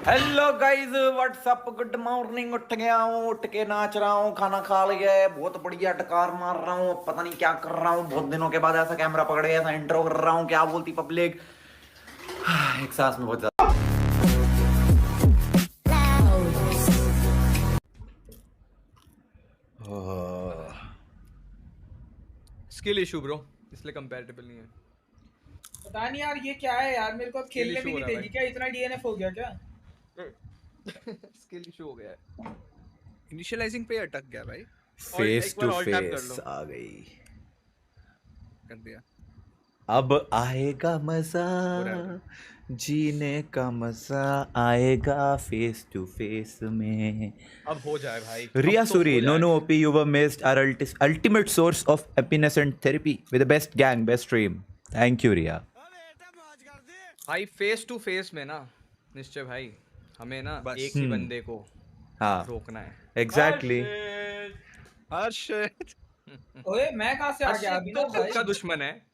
Hello guys, what's up, good morning. उठ गया हूँ, उठ के नाच रहा हूँ, खाना खा लिया है, बहुत बढ़िया टकार मार रहा हूँ, पता नहीं क्या कर रहा हूँ। बहुत दिनों के बाद ऐसा कैमरा पकड़ के ऐसा इंट्रो कर रहा हूँ, क्या बोलती पब्लिक। एक सांस में बहुत ज्यादा। स्किल इशू ब्रो, इसलिए कंपैरेटिबल नहीं है। पता नहीं यार ये क्या है यार, मेरे को अब खेलने भी नहीं देगी क्या? इतना डीएनएफ हो गया क्या? स्किल इशू हो गया है। इनिशियलाइजिंग पे अटक गया भाई। फेस टू फेस आ गई। कर दिया। अब आएगा मजा, जीने का मजा आएगा फेस टू फेस में। अब हो जाए भाई। Ria अब तो Suri, हो no जाए। no OP, you were missed our ultimate source of happiness and therapy with the best gang, best stream. Thank you, Ria. भाई फेस टू फेस में ना निश्चय भाई, हमें ना बस। एक ही बंदे को हाँ, रोकना है। exactly. हर्षित ओए मैं कहाँ से आ गया हर्षित अभी तो ना खुद भाई? का दुश्मन है।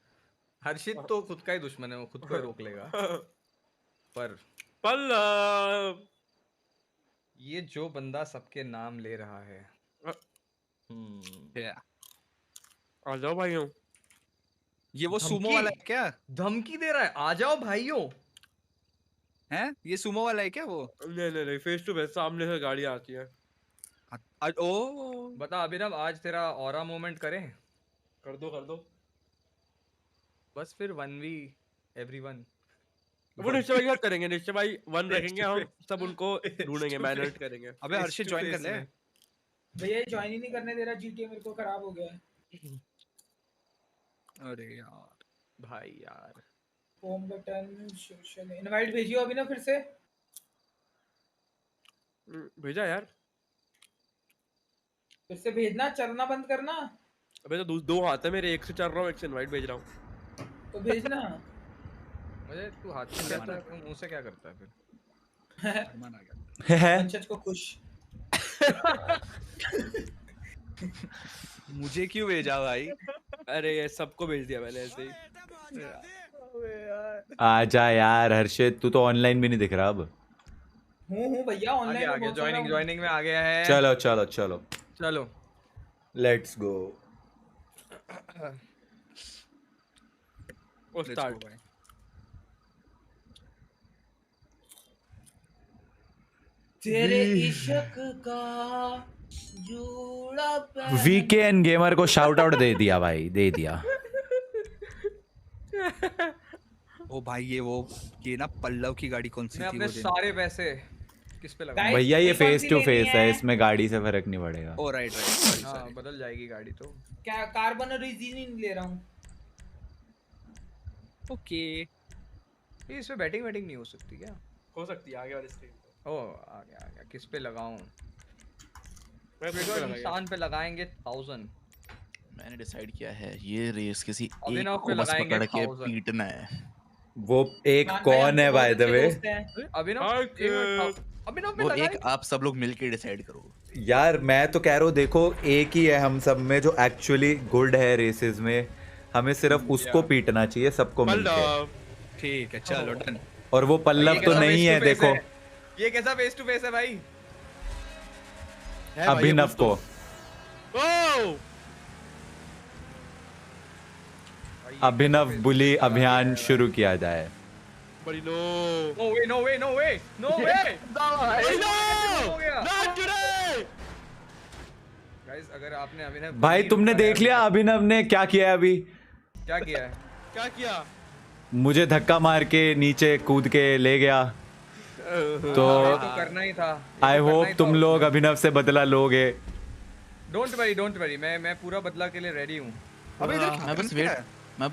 हर्षित तो खुद का ही दुश्मन है, वो खुद को ही रोक लेगा। पर ये जो बंदा सबके नाम ले रहा है, आ जाओ भाइयों। ये वो सुमो धमकी? वाला है क्या? धमकी दे रहा है, आ जाओ भाइयों। हैं? ये सुमो वाला है क्या वो? नहीं फेस टू फेस सामने से गाड़ी आती है। ओ बता अभिनव, आज तेरा ऑरा मोमेंट करें? कर दो। बस फिर 1v एवरीवन। वो निश्चय भाई क्या करेंगे? निश्चय भाई वन रखेंगे, हम सब उनको ढूंढेंगे, मैनेज करेंगे। अबे हर्षित ज्वाइन कर ले। भैया ज्वाइन ही नहीं करने दे रहा, जीटीए मेरे को खराब हो गया है। अरे यार भाई यार, होम बटन, सोशल इनवाइट भेजियो अभी ना फिर से। भेजा यार। फिर से भेजना, चलना बंद करना। अबे तो दो हाथ है मेरे, एक से चल रहा हूँ, एक से इनवाइट भेज रहा हूँ। तो भेजना। मुझे तू हाथ से करता है, मुंह से क्या करता है फिर? अरमान आ गया। पंचज को खुश। मुझे क्यों भेजा भाई? अरे ये सबको भेज दिया मैंने ऐसे ही। आजा यार हर्षित, तू तो ऑनलाइन भी नहीं दिख रहा अब। हूँ भैया ऑनलाइन। आगे ज्वाइनिंग में आ गया है। चलो चलो चलो, चलो लेट्स गो। O start. तेरे इश्क का जूड़ा पे वीकेएन गेमर को शाउट आउट दे दिया भाई, दे दिया। ओ भाई ये ना पल्लव की गाड़ी कौन सी मैं थी अपने वो दिन? सारे पैसे किस पे लगाऊं? भैया ये ये कौन फेस सी टू लेनी फेस है, है? इसमें गाड़ी से फर्क नहीं पड़ेगा। ओ राइट हाँ, बदल जाएगी गाड़ी तो। क्या कार्बन और रेजिन ले रहा हूँ। ओके। ये इसमें बैटिंग नहीं हो सकती क्या? हो सकती है आगे वाली स्क्रीन पे। ओ आ गया। किस पे लगाऊं? मैं फिर से लगाया। इंसान पे लगाएंगे 1000। मैंने डिसाइड किया है ये रेस किसी एक अभिनव को पे बस लगाएंगे पकड़ के 1000। पीटना है। वो एक कौन है बाय द वे? अभिनव अभिनव पे वो लगाएंगे। एक आप सब लोग मिलके डिसाइड करो। यार मैं तो कह रहा हूँ, देखो एक ही है हम सब में जो एक्चुअली गुड है रेसेस में, हमें सिर्फ उसको पीटना चाहिए सबको मिलके। ठीक है चलो डन। और वो पल्लव तो नहीं है, देखो ये कैसा फेस टू फेस है भाई? अभिनव को। ओ अभिनव बुली अभियान शुरू किया जाए। बड़ी नो नो वे हो गया। Not today. गाइस अगर आपने अभिनव भाई तुमने देख लिया अभिनव ने क्या किया है अभी? क्या किया है? क्या किया? मुझे धक्का मार के नीचे कूद के ले गया। तो ये तो करना ही था। आई होप तुम लोग अभिनव से बदला लोगे। डोंट वरी, मैं पूरा बदला के लिए रेडी हूँ। अबे इधर मैं बस वेट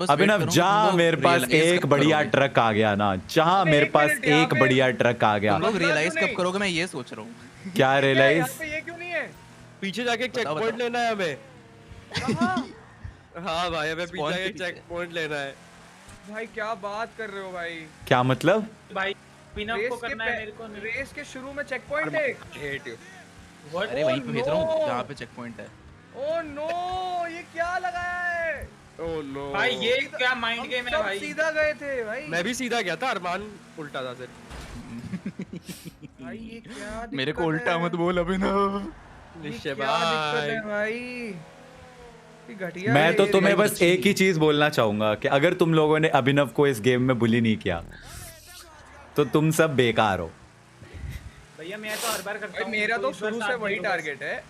अभिनव जहाँ मेरे पास एक बढ़िया ट्रक आ गया ना, जहाँ मेरे पास एक बढ़िया ट्रक आ गया। तुम लोग रियलाइज कब करोगे? मैं ये सोच रहा हूँ। क्या यहाँ रियलाइज? पे ये क्यों नहीं है? पीछे जाके एक चेक पॉइंट लेना है हमें। हाँ भाई हमें पीछे जाके चेक पॉइंट लेना है। भाई क्या बात कर रहे हो भाई? क्या मतलब? भाई पिनअप को करना है मेरे को। रेस के शुरू में चेक पॉइंट है। Hate you. अरे वहीं पे भेज रहा हूँ जहाँ पे चेक पॉइंट है। ओह नो, ये क्या लगाया है? ओह नो भाई ये क्या माइंड गेम है सब भाई? सीधा गए थे भाई। मैं भी सीधा गया था, अरमान उल्टा था सिर्फ। भाई ये क्या मेरे को दिक्कत उल्टा है? मत बोल अभिनव। ये निश्चय क्या दिक्कत भाई है भाई? ये घटिया मैं है तो ये तुम्हें रेस। बस एक ही चीज बोलना चाहूंगा कि अगर तुम लोगों ने अभिनव को इस गेम में बुली नहीं किया तो तुम सब बेकार हो। भैया मैं तो हर बार करता भाई हूँ मेरा तो इस बार शुरू साथ से दे वही दो बस। टारगेट है,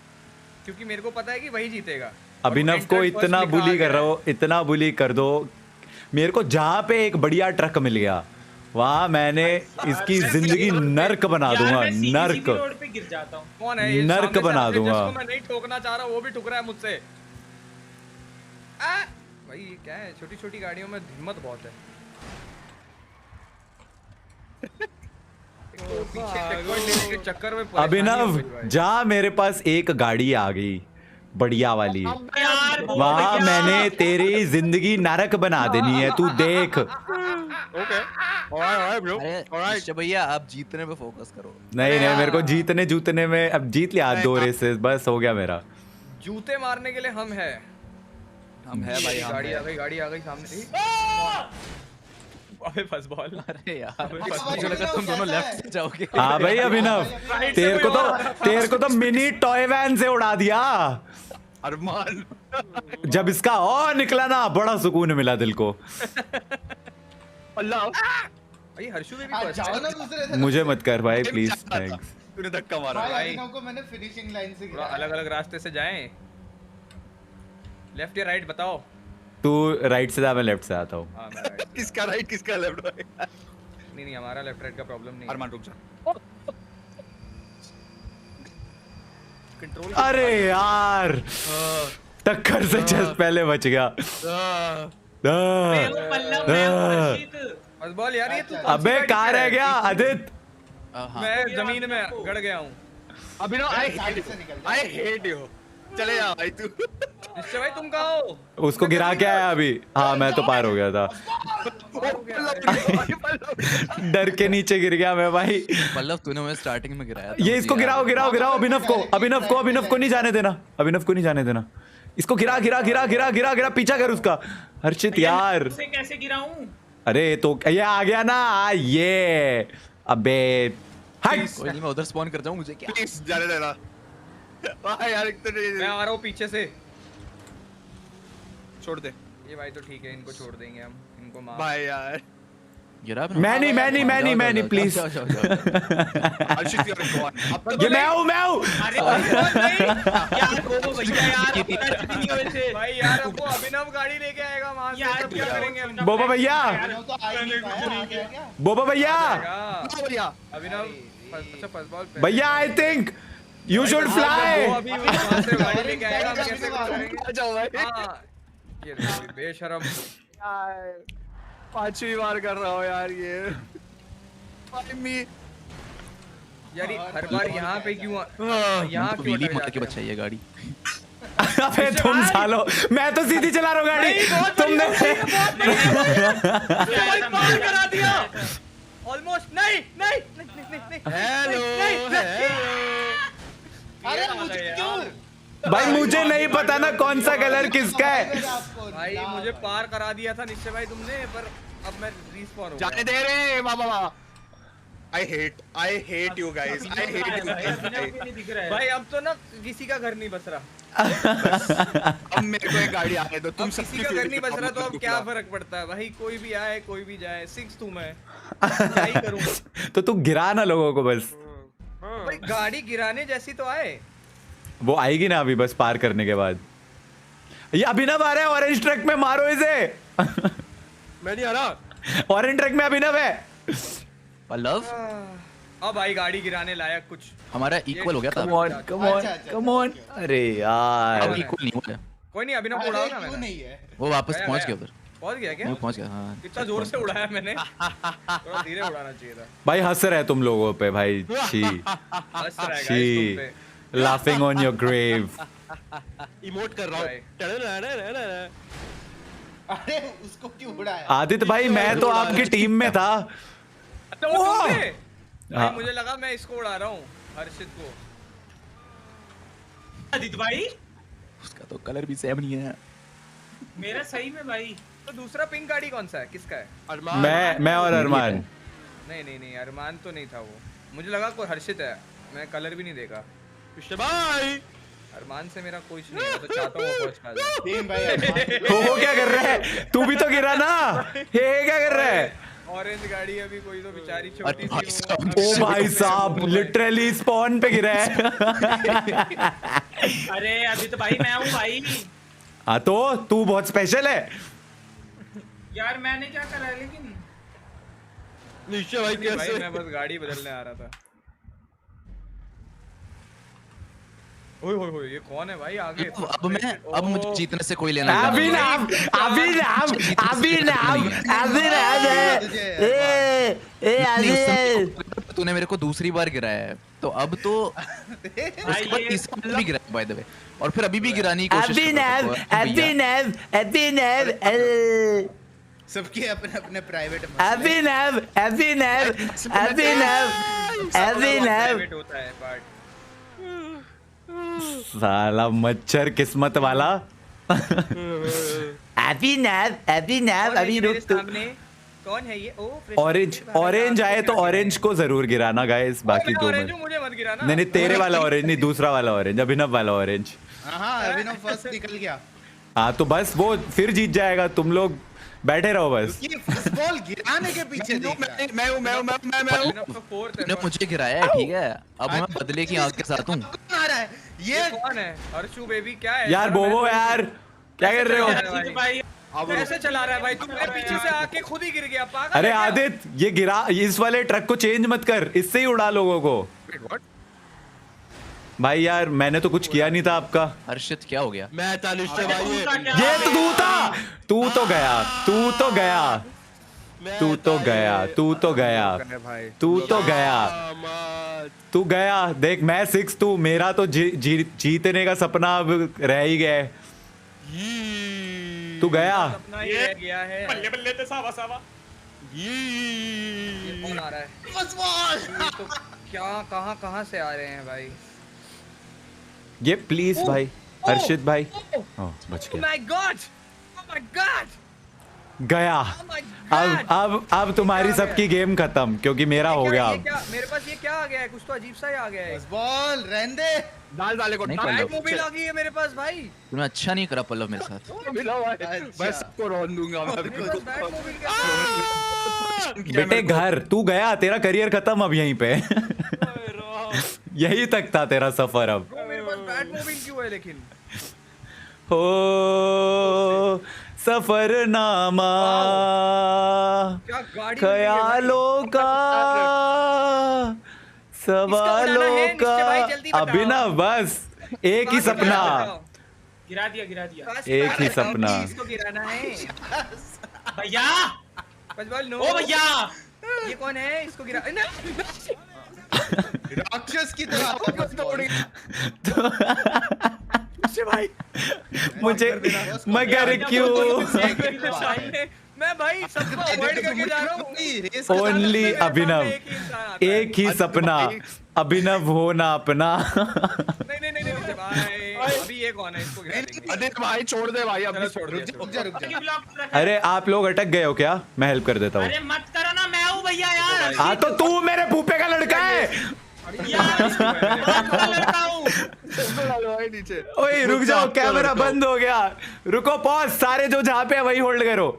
क्योंकि मेरे को पता है कि वही जीतेगा। अभिनव को इतना बुली कर रहा हो, इतना बुली कर दो। मेरे को जहाँ पे एक बढ़िया ट्रक मिल गया वहां मैंने इसकी जिंदगी नर्क बना यार, दूंगा, मैं सीधी नर्क। रोड पे गिर जाता हूँ। कौन है ये नर्क सामने से बना आके दूंगा। जिसको मैं नहीं ठोकना चाह रहा वो भी ठुक रहा है मुझसे। भाई ये क्या है, छोटी छोटी गाड़ियों में हिम्मत बहुत है। तो पीछे checkpoint लेने के चक्कर में परेशानी अभिनव हो गई भाई। जहाँ मेरे पास एक गाड़ी आ गई बढ़िया वाली, यार वहां मैंने तेरी जिंदगी नरक बना देनी है, तू देख। ओके ऑलराइट ब्रो अरे ऑलराइट निश्चय भैया आप जीतने पे फोकस करो। नहीं नहीं, मेरे को जीतने जूतने में, अब जीत लिया 2 रेसेस, बस हो गया मेरा। जूते मारने के लिए हम है। हम है भाई, हम गाड़ी है। आ गई सामने। अबे फंस बॉल। अरे यार मुझे लगा तुम दोनों लेफ्ट से जाओगे। हाँ भाई अभिनव, तेरे को तो मिनी टॉय वैन से उड़ा दिया। अरमान जब इसका ओ निकला ना, बड़ा सुकून मिला दिल को। अल्लाह भाई हर्षु में भी फर्स्ट जाओ ना है। दूसरे तरफ। मुझे मत कर भाई प्लीज, थैंक्स। तूने धक्का मारा। भाई भाई। अभिनव को मैंने फिनिशिंग लाइन से थोड़ा गिराया। अलग अलग रास्ते से जाएं। लेफ्ट या राइट बताओ। तू राइट से जा, मैं लेफ्ट से आता हूँ। हाँ मैं राइट। किसका राइट किसका लेफ्ट भाई? नहीं हमारा लेफ्ट राइट का प्रॉब्लम नहीं है। अरमान रुक जा। कंट्रोल। अरे यार, टक्कर से जस्ट पहले बच गया। बस बॉल यार, ये तू कौन सी अबे गाड़ी कहाँ पे रह है? गया आदित्य? हाँ मैं जमीन में गड़ गया हूँ। अभिनव साइड से निकल जा। आई हेट यू चले जा भाई तू। निश्चय भाई तुम कहाँ हो? उसको गिरा के आया अभी। हाँ मैं तो पार हो गया था, डर के नीचे गिर गया मैं भाई। पल्लव तूने मुझे स्टार्टिंग में गिराया था। ये इसको गिराओ गिराओ गिराओ, अभिनव को नहीं जाने देना, अभिनव को नहीं जाने देना। इसको गिरा गिरा गिरा गिरा गिरा गिरा, पीछा कर उसका। हर्षित यार, उसे कैसे गिराऊं? अरे तो ये आ गया ना ये। अबे हट। कोई नहीं, मैं उधर स्पॉन कर जाऊं, मुझे क्या। प्लीज जाने देना भाई यार, एक तो मैं आ रहा हूँ पीछे से। छोड़ दे ये भाई तो ठीक है, इनको छोड़ देंगे हम, इनको मार। भाई यार। गिरा भी मैं नहीं प्लीज। अर्शित यार गॉन अब ये मैं हूँ अरे यार वो भैया यार पैसे नहीं हुए थे। भाई यार अब वो अभिनव गाड़ी लेके आएगा वहां से, यार तब क्या करेंगे हम? बोबा भैया, अभिनव तो आ ही नहीं पाया, आ गया क्या? बोबा भैया, आएगा। बढ़िया अभिनव अच्छा फर्स्ट बॉल पे। भैया I think you should fly. वो अभी वहां से गाड़ी लेके आएगा, हम कैसे करेंगे? आ जाओ भाई हाँ ये बेशरम। यार 5वीं बार कर रहा हूँ यार ये भाई मी यार ये हर बार यहाँ पे क्यों यहाँ तो क्यों व्हीली अटक मार जाते के हैं? बचाइए गाड़ी। अबे तुम सालो, मैं तो सीधी चला रहा हूँ गाड़ी, तुमने भाई पार करा दिया ऑलमोस्ट। नहीं नहीं नहीं नहीं नहीं हेलो अरे मुझे क्यों? भाई मुझे नहीं पता ना कौन सा कलर किसका है। भाई मुझे पार करा दिया था निश्चय भाई तुमने, पर अब मैं रिस्पॉन हो जाने दे रे बाबा। I hate you guys. I hate you guys. नहीं दिख रहा है। भाई अब तो ना किसी का घर नहीं बस रहा। अब मेरे को एक गाड़ी आने दो, तुम अब किसी का घर नहीं बस रहा तो अब क्या फर्क पड़ता है भाई, कोई भी आए कोई भी जाए, 6 तू मैं क्या ही करूं। तो तू गिरा ना लोगों को बस, भाई गाड़ी गिराने जैसी तो आए। वो आएगी ना अभी बस पार करने के बाद। ये अभिनव आ रहा है ऑरेंज ट्रक में, मारो इसे। मैं नहीं आ रहा। ऑरेंज ट्रक में अभिनव है। पल्लव अब आई गाड़ी गिराने लायक कुछ। हमारा इक्वल हो गया था। Come on come on come on. अरे यार इक्वल नहीं हुआ है। कोई नहीं, अभिनव को अरे उड़ाओ ना क्यों मैंने। नहीं है? वो वापस गया, पहुंच गया। गया उधर। पहुंच गया क्या? वो पहुंच गया हाँ। कितना जोर से उड़ाया मैंने। थोड़ा धीरे उड़ाना चाहिए था। भाई हंस रहे तुम लोगों पे भाई। छी हंस रहा है guys छी, तुम पे। Laughing on your grave. Emote कर रहा हूँ। अरे उसको क्यों उड़ाया? आदित्य भाई मैं तो आपकी टीम में था। अच्छा वो तुम थे? हाँ। भाई मुझे लगा मैं इसको उड़ा रहा हूँ, हर्षित को। आदित्य भाई उसका तो कलर भी सेम नहीं है। मेरा सही में भाई। तो दूसरा पिंक गाड़ी कौन सा है, किसका है? अरमान मैं और अरमान। नहीं नहीं नहीं, अरमान तो नहीं था वो, मुझे लगा कोई हर्षित है, मैं कलर भी नहीं देखा। निश्चय भाई अरमान से मेरा कुछ नहीं है, तो चाहता हूँ वो पहुंच खा जाए। टीम भाई अरमान। हो क्या कर रहा है? तू भी तो गिरा ना। हे क्या कर रहा है? ऑरेंज गाड़ी अभी कोई तो बेचारी अरे छोटी भाई सी साहब, ओ भाई साहब लिटरली स्पॉन पे गिरा है। अरे अभी तो भाई मैं हूँ भाई। हाँ तो तू बहुत स्पेशल है। यार मैंने क्या करा है लेकिन निश्चय भाई भाई कैसे मैं बस गाड़ी बदलने आ रहा था। ओए होए होए ये कौन है भाई आगे? अब मुझे जीतने से कोई लेना देना नहीं। अभिनव अभिनव अभिनव अभिनव नहीं, उस समय तूने मेरे को दूसरी बार गिराया है, तो अब तो उसके बाद तीसरी बार भी गिराया बाय द वे, और फिर अभी भी गिराने की कोशिश कर रहा अभिनव था। अभिनव अभिनव सबके अपने अपने प्राइवेट अभिनव अभिनव अभिनव अभिनव प्राइवेट होता है पार्ट। साला मच्छर किस्मत वाला। अभिनव अभिनव अभी रुक तू। कौन है ये? ओ ऑरेंज ऑरेंज आए तो ऑरेंज को जरूर गिराना गाइस, बाकी दो ऑरेंज में मुझे मत गिराना। नहीं नहीं तेरे वाला ऑरेंज नहीं, दूसरा वाला ऑरेंज, अभिनव वाला ऑरेंज। हाँ अभिनव फर्स्ट निकल गया। हाँ तो बस वो फिर जीत जाएगा, तुम लोग बैठे रहो बस। ये फुटबॉल गिराने के पीछे देख रहा है। तूने मुझे गिराया है, ठीक है, अब मैं बदले की आंख के साथ हूँ। कौन आ रहा है? ये कौन है? हर्षू बेबी क्या है यार बोबो यार क्या कर रहे हो? भाई कैसे चला रहा है भाई? तू मेरे पीछे से आके खुद ही गिर गया पागल। अरे है क्या? आदित्य ये गिरा, इस वाले ट्रक को चेंज मत कर, इससे ही उड़ा लोगों को। भाई यार मैंने तो कुछ किया नहीं था आपका। हर्षित क्या हो गया? मैं था निश्चय भाई ये तो तू था, तू तो गया, तू तो गया, तू तो गया, तू तो गया, तू तो गया, तू गया। देख मैं 6 तू, मेरा तो जीतने का सपना अब रह ही गया है। तू गया। अपना ही रह गया है। बल्ले बल्ले ते सावा सावा। ये कौन आ रहा है? फुटबॉल। ये तो क्या कहाँ से आ रहे हैं भाई? ये प्लीज भाई हर्षित भाई। ओह बच गया। My God, oh my God, गया। Oh my God. अब तुम्हारी सबकी गेम खत्म, क्योंकि मेरा हो गया अब। मेरे पास ये क्या आ गया है? कुछ तो अजीब सा ही आ गया है। फुटबॉल रहने दे। डाल वाले को नहीं, डाल। पल्लव। मोबाइल आ गई है मेरे पास भाई। तूने अच्छा नहीं करा पल्लव मेरे साथ। मैं सबको रोन दूंगा मैं मेरे पास बैटमोबाइल का बेटे घर तू गया, तेरा करियर खत्म अब यहीं पे। यही तक था तेरा सफर अब। मेरे पास बैटमोबाइल क्यों है लेकिन? हो सफरनामा क्या गाड़ी ख्यालों का सवालों का। अभिनव बस एक ही सपना, गिरा दिया। एक ही सपना। इसको गिराना है भैया पंचबॉल। नो ओ भैया ये कौन है? इसको गिरा राक्षस की तरह। भाई मुझे मगर क्यों? मैं भाई सबको अवॉइड करके जा रहा हूँ। ओनली अभिनव, एक ही सपना, अभिनव हो ना अपना। नहीं भाई अभी ये कौन है? इसको गिरा देंगे। आदित्य भाई छोड़ दे भाई, अब छोड़ दे। रुक जा। अरे आप लोग अटक गए हो क्या? मैं हेल्प कर देता हूँ। अरे मत करो ना, मैं हूँ भैया यार। हाँ तो तू मेरे फूफे का लड़का है। यार मैं लड़का हूँ। नीचे ओए रुक जाओ, कैमरा बंद हो गया। रुको पॉज, सारे जो जहाँ पे है वही होल्ड करो।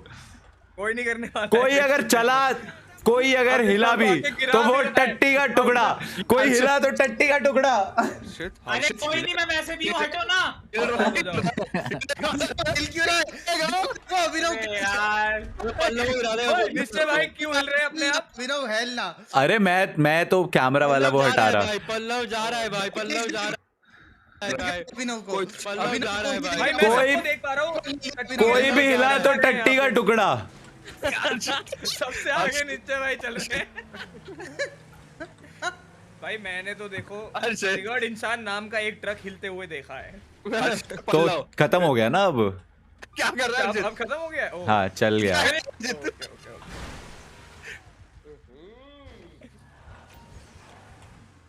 कोई नहीं करने वाला। कोई अगर चला, कोई अगर हिला भी तो वो टट्टी का टुकड़ा, कोई हिला तो टट्टी का टुकड़ा। अरे कोई नहीं, मैं वैसे भी हूँ, हटो ना। अभिनव यार निश्चय भाई क्यों हिल रहे हैं अपने आप? अभिनव हेल ना। अरे मैं तो कैमरा वाला वो हटा रहा। पल्लव जा रहा है भाई, पल्लव जा रहा है। अभिनव को पल्लव जा रहा है भाई। भाई मैं कोई- सबको देख पा रहा हूँ। कोई भी हिला तो टट्टी का टुकड़ा। सबसे आगे निश्चय भाई चल रहे हैं। भाई मैंने तो देखो ट्रिगर्ड इंसान नाम का एक ट्रक हिलते हुए देखा है। तो खत्म हो गया ना अब? क्या कर रहा है? अब खत्म हो गया? ओह, हाँ चल गया। ओके।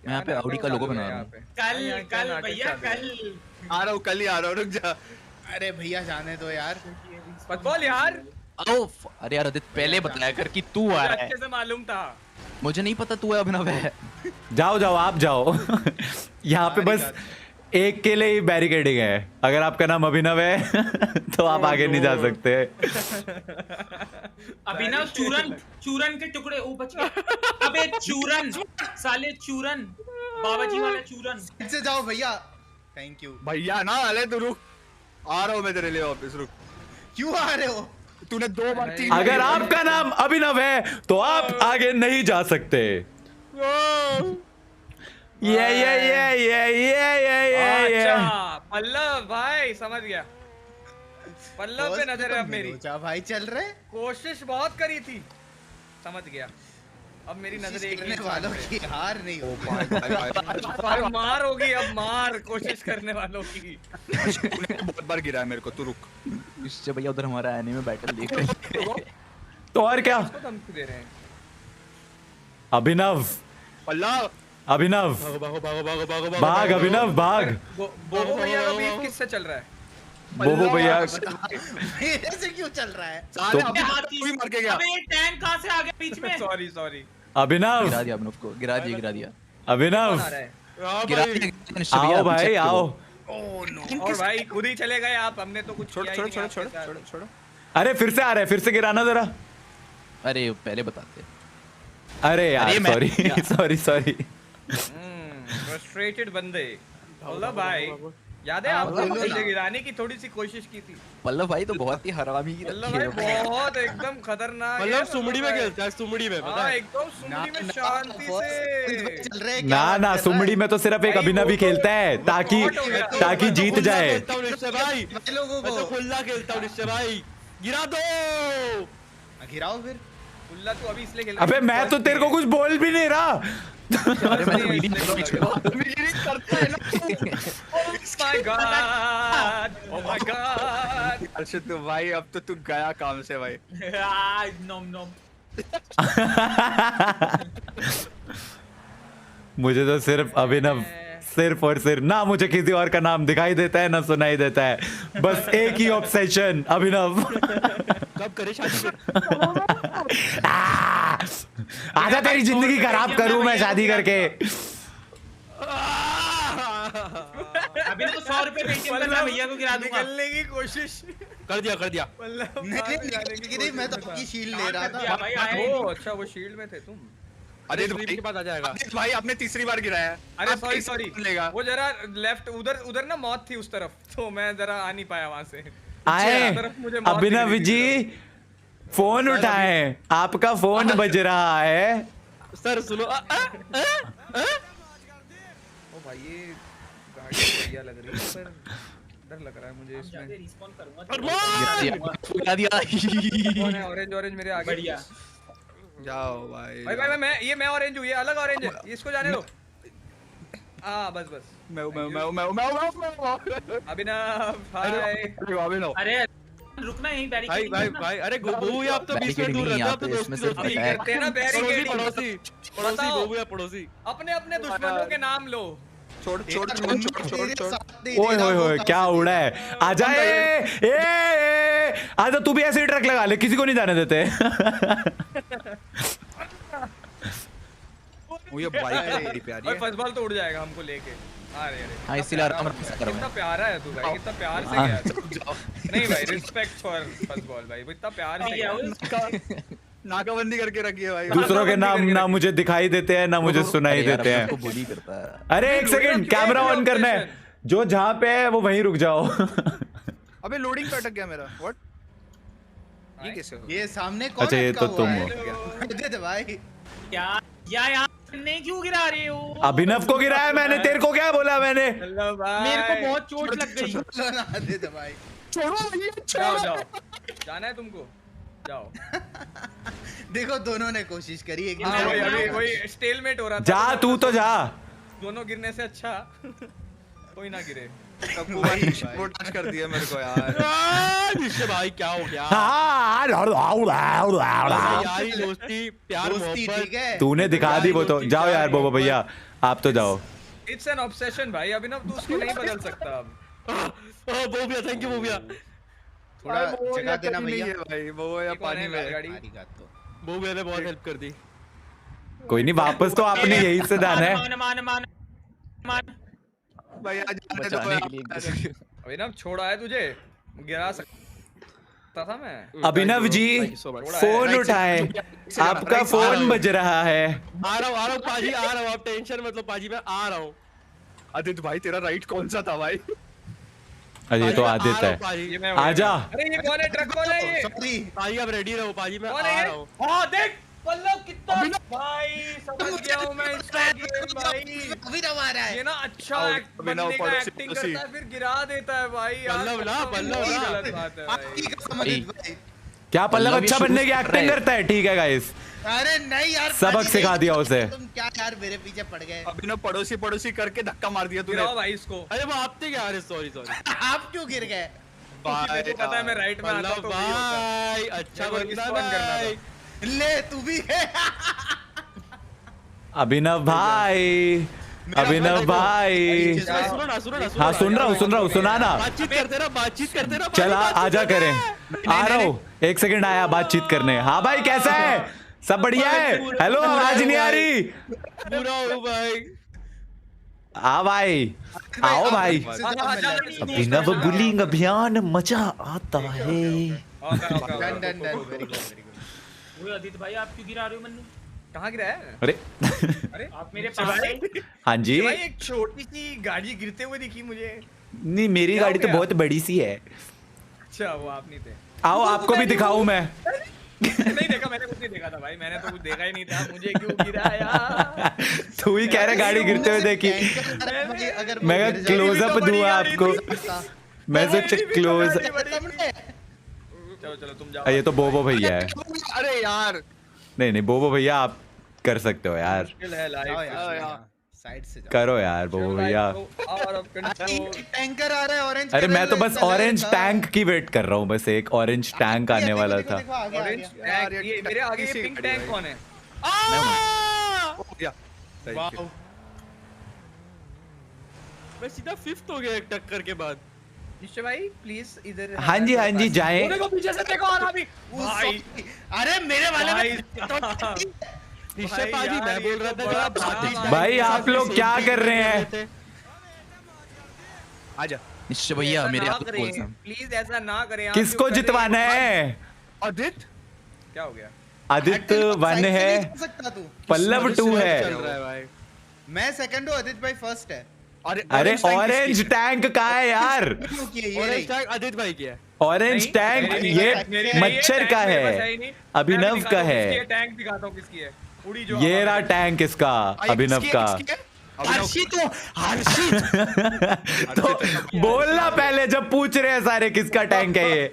मैं यहाँ पे ऑडी का लोगो बना रहा हूँ। कल भैया कल आ रहा हूँ, कल ही आ रहा हूँ, रुक जा। अरे भैया जाने दो यार। फुटबॉल यार अरे यार आदित्य पहले बताया कर कि तू आ रहा है। अच्छे से मालूम था। मुझे नहीं पता तू है अभिनव है। जाओ जाओ आप जाओ। यहाँ पे बस एक के लिए ही बैरिकेडिंग है। अगर आपका नाम अभिनव है तो आप आगे नहीं जा सकते। अभिनव चूरन, चूरन के टुकड़े, ओ बच गया। अबे चूरन, साले चूरन, बाबा जी वाला चूरन। से जाओ भैया। Thank you. भैया ना अले तू रुक, आ रहा हूँ मैं तेरे लिए वापस, रुक। क्यों आ रहे हो? तूने 2 बार 3 अगर आपका नाम अभिनव है तो आप आगे नहीं जा सकते। ये अच्छा पल्लव भाई समझ गया। पल्लव पे नजर है अब मेरी। जा भाई चल रहे। कोशिश बहुत करी थी, समझ गया। अब मेरी नजर एक करने वालों की हार नहीं हो। और मार होगी अब, मार कोशिश करने वालों की। तूने बहुत बार गिरा है मेरे को, तू रुक। इससे भैया उधर हमारा एनिमे बैटल देख रहे हैं। तो और क्या? इसको धमकी दे रहे हैं। अभिनव, पल्लव अभिनव भागो भागो भागो भागो भागो भाग, अभिनव भाग। बोबो भैया का बीफ किससे चल रहा है? बोबो भैया मेरे से क्यों चल रहा है? साले तो- अभी तू ही मर के गया। अबे ये टैंक कहाँ से आ गया बीच में? Sorry sorry. अभिनव, गिरा दिया अभिनव को, गिरा दिया। अभिनव कौन आ रहा है? गिरा दिया। आओ भाई आओ। और भाई खुद ही चले गए आप, हमने तो कुछ छोड़ किया ही छोड़ नहीं छोड़ आपके छोड़ साथ। छोड़ छोड़। अरे फिर से आ रहा है, फिर से गिराना जरा। अरे पहले बताते। अरे यार अरे मैं- सॉरी सॉरी सॉरी। फ्रस्ट्रेटेड बंदे। पल्लव भाई याद है आपको बोलो ना। मुझे गिराने की थोड़ी सी कोशिश की थी। पल्लव भाई तो बहुत ही हरामी की पल्लव भाई बहुत एकदम खतरनाक है। मतलब सुमड़ी में खेलता है, सुमड़ी में पता हाँ है। एकदम सुमड़ी में शांति से। चल रहे। ना ना, सुमड़ी में तो सिर्फ एक भाई, अभिनव ही वो तो- खेलता है ताकि वो तो- ताकि जीत खुला जाए। खेलता हूँ निश्चय भाई, लोगों मैं तो को खुला खेलता हूँ निश्चय भाई। गिरा दो। गिराओ फिर। उल्ला तू अभी इसलिए खेल अबे मैं तो तेरे को कुछ बोल भी नहीं रहा। अरे मैं तो meeting my God, oh my God. Arshad तू भाई, अब तो तू गया काम से भाई। नोम नोम। मुझे तो सिर्फ अभिनव, सिर्फ और सिर्फ, ना मुझे किसी और का नाम दिखाई देता है ना सुनाई देता है, बस एक ही ऑब्सेशन, अभिनव। कब करे शादी कर? आजा तेरी जिंदगी खराब करूं मैं शादी करके। अभी तो 100 रुपए पेटीएम करना, भैया को गिरा दूंगा। निकलने की कोशिश। कर दिया। नहीं मैं तो आपकी शील्ड ले रहा दिया था। भाई, आया ही ओ नहीं। अच्छा वो शील्ड में थे तुम। अरे स्ट्रीम के बाद आ जाएगा। भाई आपने तीसरी बार गिराया। अरे अब सॉरी कैसे सॉरी, लेगा? वो जरा लेफ्ट उधर ना मौत थी उस तरफ, तो मैं जरा आ नहीं पाया वहां से। आए तरफ मुझे मौत अभिनव दिख रही थी। जी, फोन उठाएं, आपका फोन बज रहा है। सर सुनो। ओ भाई ये गाड़ी बढ़िया लग रही है, पर डर लग रहा है मुझे इसमें। जाके रिस्पॉन्ड करूंगा। गिरा दिया। कौन है ऑरेंज ऑरेंज मेरे आगे? बढ़िया। जाओ भाई। भाई मैं ऑरेंज हूँ, ये अलग ऑरेंज है, इसको जाने दो। हाँ बस मैं अभिनव हाय। अरे रुकना यहीं भाई बैरिकेडिंग भाई करना। भाई, अरे बोबू आप तो 20 मिनट दूर रहते हो, आप तो दोस्ती दोस्ती करते हैं ना पड़ोसी बैरिकेडिंग। पड़ोसी बताओ। बोबू या पड़ोसी। अपने अपने दुश्मनों के नाम लो। छोड़ ओए होए होए क्या उड़ा है। आजा आजा, तू भी ऐसे ही ट्रक लगा ले, किसी को नहीं जाने देते। वो ये बाइक मेरी प्यारी और है। फसबॉल तो उड़ जाएगा हमको लेके। अरे हाँ, इसीलिए आराम से कर रहा कितना प्यारा है तू भाई, कितना प्यार से हाँ। गया तू। नहीं भाई रिस्पेक्ट फॉर फसबॉल भाई, वो इतना प्यार से गया। नाकाबंदी करके रखी है भाई। दूसरों के नाम ना मुझे दिखाई देते हैं ना मुझे सुनाई देते उसको हैं। बुली करता है। अरे एक सेकंड, कैमरा ऑन करना है, जो जहाँ पे है वो वहीं रुक जाओ। अबे लोडिंग पे अटक गया मेरा। व्हाट? ये कैसे हो? ये सामने कौन अच्छा, ये अटका तो हुआ तुम है? हो। दे दे भाई। क्या यार नहीं क्यों गिरा रहे हो? अभिनव को गिराया मैंने, तेरे को क्या बोला मैंने? हेलो भाई मेरे को बहुत चोट लग गई। चलो ना, दे दे भाई। जाओ जाओ, जाना है तुमको, जाओ। देखो दोनों ने कोशिश करी एक हाँ दूसरे भाई को अभी वही स्टेलमेट हो रहा था। जा तू तो जा। दोनों गिरने से अच्छा कोई ना गिरे। सबको भाई वो टच कर दिया मेरे को यार। निश्चय भाई क्या हो गया? यारी दोस्ती प्यार दोस्ती मोहब्बत। ठीक है। तूने दिखा दी वो तो। जाओ यार बोबो भैया, आप तो जाओ। इट्स एन ऑब्सेशन भाई, अभिनव तू उसको नहीं बदल सकता अब। बोबिया थैंक यू बोबिया। थोड़ा जगह देना नहीं भैया। है भाई वो या ये कौन पानी है में। गाड़ी? हमारी बात तो। बोबिया ने बहुत हेल्प कर दी। कोई नहीं, वापस तो आपने यही से जाना है। मान मान मान मान भाई आज बचाने के लिए अभिनव छोड़ा है तुझे, गिरा सकता था मैं। अभिनव जी फोन उठाए, आपका फोन बज रहा है। आ रहा हूँ पाजी, आ रहा हूँ, आप टेंशन मत लो पाजी, मैं आ रहा हूँ। आदित्य भाई तेरा राइट कौन सा था भाई? अरे ये तो आदित्य है, पाजी मैं आजा। अरे ये कौन है, ट्रक कौन है ये? सॉरी पाजी आप रेडी रहो पाजी, मैं आ कौन है रहा ये? हूँ। हाँ देख पल्लव कितना भाई, समझ गया हूँ मैं इसका गेम भाई। अभी तो आ रहा ये है। ना अच्छा अभिनव बनने का पड़ोसी, एक्टिंग पड़ोसी। करता है, फिर गिरा देता है भाई। यार पल्लव ना, पल्लव वही ना। गलत बात है आपकी भाई। कसम अदित भाई। क्या पल्लव पल्लव ये अच्छा शुरू बनने की से कर एक्टिंग रहा है। करता है? ठीक है गाइस, अरे नहीं यार, सबक पाजी सिखा नहीं, दिया उसे। तुम क्या यार मेरे पीछे पड़ गए? अभिनव पड़ोसी पड़ोसी करके धक्का मार दिया तूने। गिराओ भाई इसको। अरे वो आपने क्या? अरे सॉरी सॉरी आप क्यों गिर गए? क्योंकि मेरे को पता है मैं राइट में आता पल्लव तो वही होता है। भाई अच्छा मेरे को बंदा respond करना था। भाई। ले तू भी है। अभिनव भाई, अभिनव भाई। सुनो ना सुनो ना हाँ सुन रहा हूँ, सुनाना। बातचीत करते ना चल आजा करें, आ रहा हूँ, 1 सेकंड आया बातचीत करने। हाँ भाई कैसा है? सब बढ़िया है? हेलो, आवाज नहीं आ रही? पूरा हो भाई। हाँ भाई, आओ भाई। अभिनव बुलिंग अभियान, मजा आता है। Done done done, very good very good. ओए आदित्य भाई आप क्यों गिरा रहे हो मन्नू? कहाँ गिरा है? अरे अरे आप मेरे पास आए। हाँ जी। भाई एक छोटी सी गाड़ी गिरते हुए दिखी मुझे। नहीं, मेरी क्या हो गाड़ी तो गया? बहुत बड़ी सी है। अच्छा वो आप नहीं थे। आओ आपको भी दिखाऊं मैं। नहीं देखा, मैंने कुछ नहीं देखा था भाई, मैंने तो कुछ देखा ही नहीं था। मुझे क्यों गिराया? तू ही कह रहे गाड़ी गिरते हुए देखी। अगर मैं क्लोजअप दूं आपको, मैं सोचा क्लोज। चलो चलो तुम जाओ। ये तो बोबो भैया है। अरे यार नहीं नहीं बोबो भैया, आप कर सकते हो यार, मुश्किल है लाइफ। साइड से जाओ। करो यार बोबो भैया। Out of control. टैंकर आ रहा है ऑरेंज। अरे मैं तो बस ऑरेंज टैंक की वेट कर रहा हूँ, बस एक ऑरेंज टैंक आने वाला था। ऑरेंज टैंक, ये मेरे आगे ये पिंक टैंक कौन है? हो गया। वाह, मैं सीधा 5th हो गया एक टक्कर के बाद। निश्चय भाई प्लीज इधर। हाँ जी जाएं। देखो पीछे से देखो आ रहा भी भाई। अरे मेरे वाले भाई में निश्चय पाजी मैं बोल रहा था जरा बातचीत। भाई आप लोग क्या कर रहे हैं? आजा। निश्चय भैया मेरे आप बोल सकते प्लीज ऐसा ना करें। आप किसको क्यों कर रहे जितवाना है? आदित्य क्या हो गया? आदित्य 1 है, सकता तू। पल्लव 2 चल है। रहा है भाई। मैं सेकंड हूँ, आदित्य भाई फर्स्ट है। अरे ऑरेंज टैंक कहाँ है यार? क्यों किए ये ऑरेंज नहीं? टैग आदित्य भाई की है। ऑरेंज टैंक ये मच्छर का है, अभिनव का है। टैंक दिखाता हूँ किसकी है। उड़ी जो ये रहा टैंक इसका, अभिनव का। हर्षित हो, हर्षित। तो बोलना पहले जब पूछ रहे हैं सारे किसका टैंक है ये।